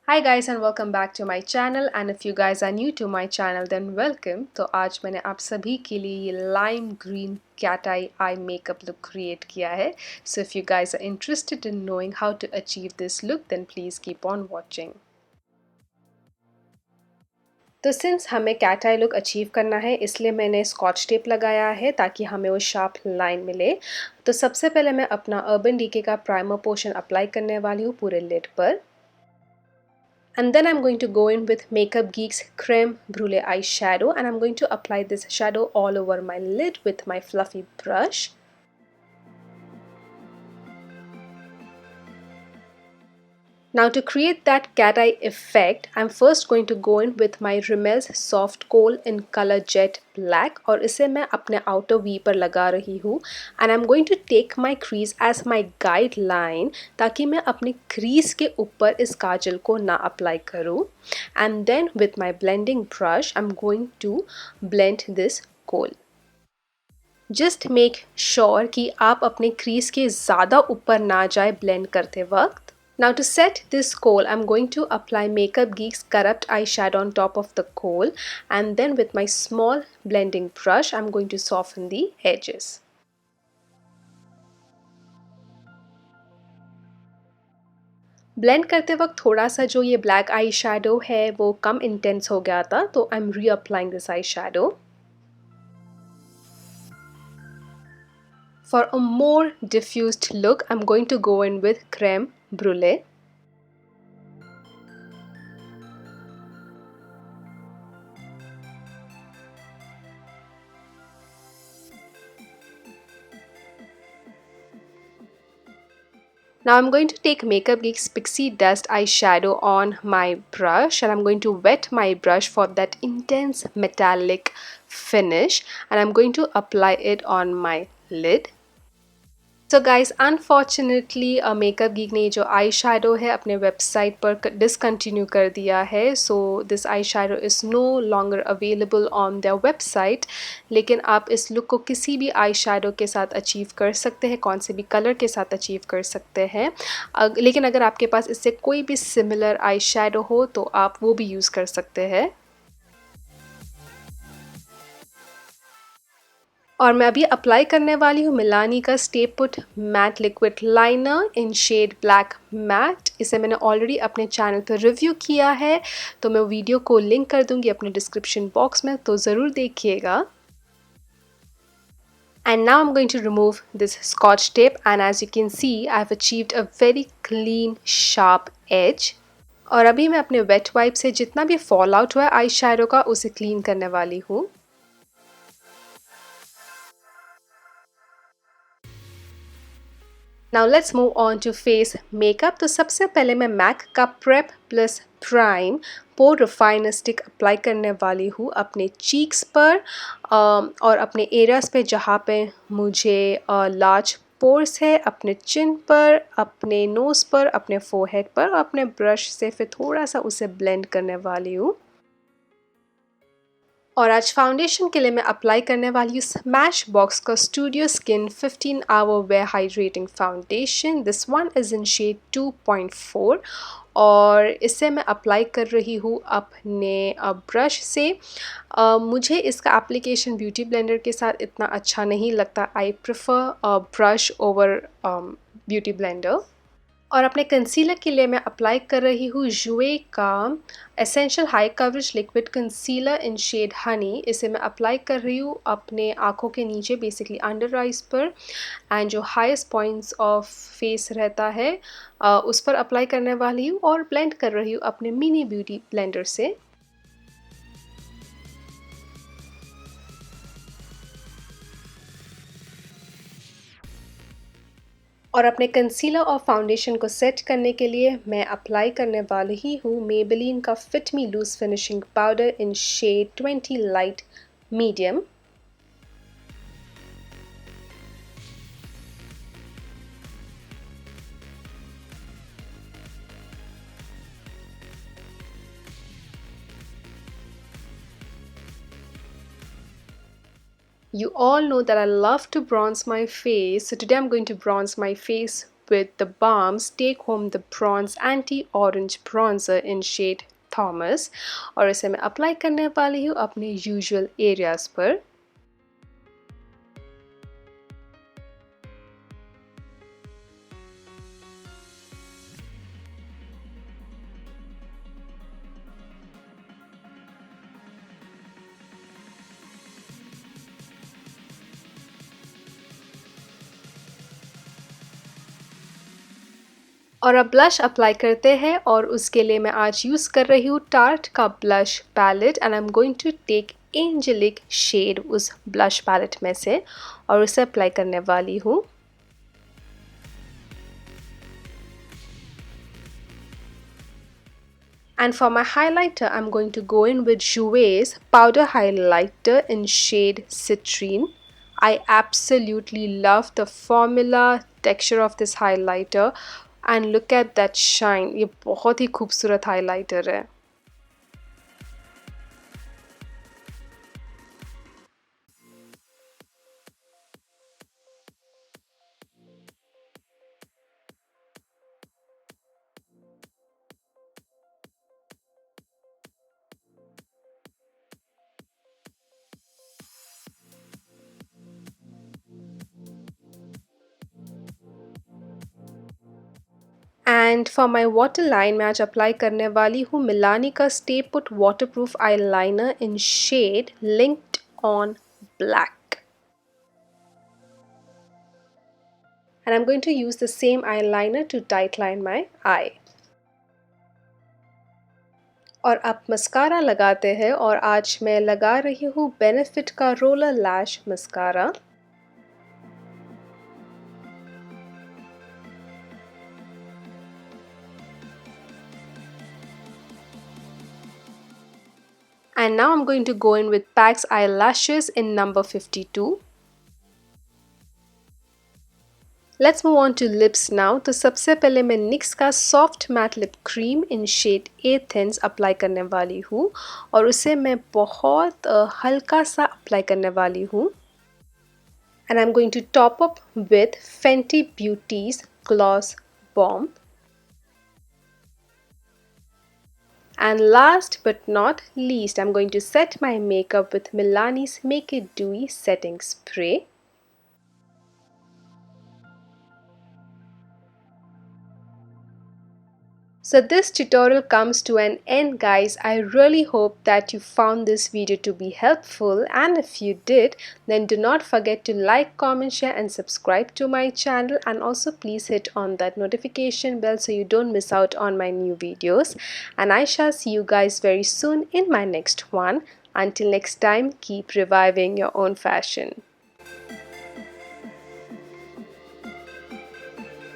Hi guys and welcome back to my channel, and if you guys are new to my channel then welcome। तो आज मैंने आप सभी के लिए ये lime green cat eye makeup look create किया है। So if you guys are interested in knowing how to achieve this look then please keep on watching। तो सिंस हमें कैट आई लुक अचीव करना है इसलिए मैंने स्कॉच टेप लगाया है ताकि हमें वो शार्प लाइन मिले। तो सबसे पहले मैं अपना अर्बन डीके का प्राइमर पोर्शन अप्लाई करने वाली हूँ पूरे लिड पर। And then I'm going to go in with Makeup Geek's Creme Brulee eyeshadow, and I'm going to apply this shadow all over my lid with my fluffy brush. Now to create that cat eye effect, I'm first going to go in with my RIMMEL's Soft Kohl in color Jet Black, और इसे मैं अपने outer V पर लगा रही हूँ। And I'm going to take my crease as my guideline ताकि मैं अपने crease के ऊपर इस काजल को ना apply करूँ। And then with my blending brush, I'm going to blend this kohl. Just make sure कि आप अपने crease के ज़्यादा ऊपर ना जाए blend करते वक्त। Now to set this kohl, I'm going to apply Makeup Geek's Corrupt eyeshadow on top of the kohl, and then with my small blending brush, I'm going to soften the edges. Blend करते वक्त थोड़ा सा जो ये black eye shadow है वो कम intense हो गया था, तो I am reapplying this eye shadow. For a more diffused look, I'm going to go in with Creme Brulee. Now I'm going to take Makeup Geek's Pixie Dust eyeshadow on my brush, and I'm going to wet my brush for that intense metallic finish, and I'm going to apply it on my lid. So guys, unfortunately Makeup Geek ने जो eye shadow है अपने website पर discontinue कर दिया है। So this I shadow is no longer available on their website, लेकिन आप इस लुक को किसी भी आई शेडो के साथ अचीव कर सकते हैं, कौन से भी कलर के साथ अचीव कर सकते हैं। लेकिन अगर आपके पास इससे कोई भी सिमिलर आई शेडो हो तो आप वो भी यूज़ कर सकते हैं। और मैं अभी अप्लाई करने वाली हूँ मिलानी का stay put matte liquid liner in shade black matte. इसे मैंने ऑलरेडी अपने चैनल पर रिव्यू किया है, तो मैं वीडियो को लिंक कर दूँगी अपने डिस्क्रिप्शन बॉक्स में, तो ज़रूर देखिएगा। And now I'm going to remove this scotch tape, and as you can see I've achieved a very clean sharp edge। और अभी मैं अपने वेट वाइप से जितना भी फॉल आउट हुआ है आई शेडो का उसे क्लीन करने वाली हूँ। Now let's move on to face makeup। तो सबसे पहले मैं मैक का प्रेप प्लस प्राइम पोर रिफाइनर स्टिक अप्लाई करने वाली हूँ अपने चीक्स पर और अपने एरियाज़ पे जहाँ पे मुझे लार्ज पोर्स है, अपने चिन पर, अपने नोज़ पर, अपने फोरहेड पर, और अपने ब्रश से फिर थोड़ा सा उसे ब्लेंड करने वाली हूँ। और आज फाउंडेशन के लिए मैं अप्लाई करने वाली हूँ स्मैशबॉक्स का studio skin 15 hour wear hydrating foundation. This one is in shade 2.4 और इसे मैं अप्लाई कर रही हूँ अपने ब्रश से। मुझे इसका एप्लीकेशन ब्यूटी ब्लेंडर के साथ इतना अच्छा नहीं लगता। I prefer brush over beauty blender. और अपने कंसीलर के लिए मैं अप्लाई कर रही हूँ जूए का essential high coverage liquid concealer in shade honey. इसे मैं अप्लाई कर रही हूँ अपने आँखों के नीचे, बेसिकली अंडर आइज पर, एंड जो हाईएस्ट पॉइंट्स ऑफ फेस रहता है उस पर अप्लाई करने वाली हूँ और ब्लेंड कर रही हूँ अपने मिनी ब्यूटी ब्लेंडर से। और अपने कंसीलर और फाउंडेशन को सेट करने के लिए मैं अप्लाई करने वाली हूँ मेबेलिन का fit me loose finishing powder in shade 20 light medium. You all know that I love to bronze my face, so today I'm going to bronze my face with the balms take home the bronze anti orange bronzer in shade Thomas और इसे मैं apply करने वाली हूँ अपने usual areas पर। और अब ब्लश अप्लाई करते हैं और उसके लिए मैं आज यूज़ कर रही हूँ टार्ट का blush palette and I am going to take angelic shade उस ब्लश पैलेट में से और उसे अप्लाई करने वाली हूँ। And for my highlighter, I'm going to go in with JOUER's powder highlighter in shade Citrine. I absolutely love the formula texture of this highlighter. And look at that shine, ये बहुत ही खूबसूरत highlighter है। And for my waterline मैं आज apply करने वाली हूँ Milani का stay put waterproof eyeliner in shade linked on black and I am going to use the same eyeliner to tightline my eye. और अब mascara लगाते हैं और आज मैं लगा रही हूँ बेनिफिट का roller lash mascara. And now I'm going to go in with PAC's eyelashes in number 52. Let's move on to lips now. तो सबसे पहले मैं NYX का सॉफ्ट मैट लिप क्रीम इन शेड ए थिन्स अप्लाई करने वाली हूँ और उसे मैं बहुत हल्का सा अप्लाई करने वाली हूँ। And I'm going to top up with Fenty Beauty's Gloss Bomb. And last but not least, I'm going to set my makeup with Milani's Make It Dewy Setting Spray. So this tutorial comes to an end, guys. I really hope that you found this video to be helpful, and if you did, then do not forget to like, comment, share and subscribe to my channel, and also please hit on that notification bell so you don't miss out on my new videos. And I shall see you guys very soon in my next one. Until next time, keep reviving your own fashion.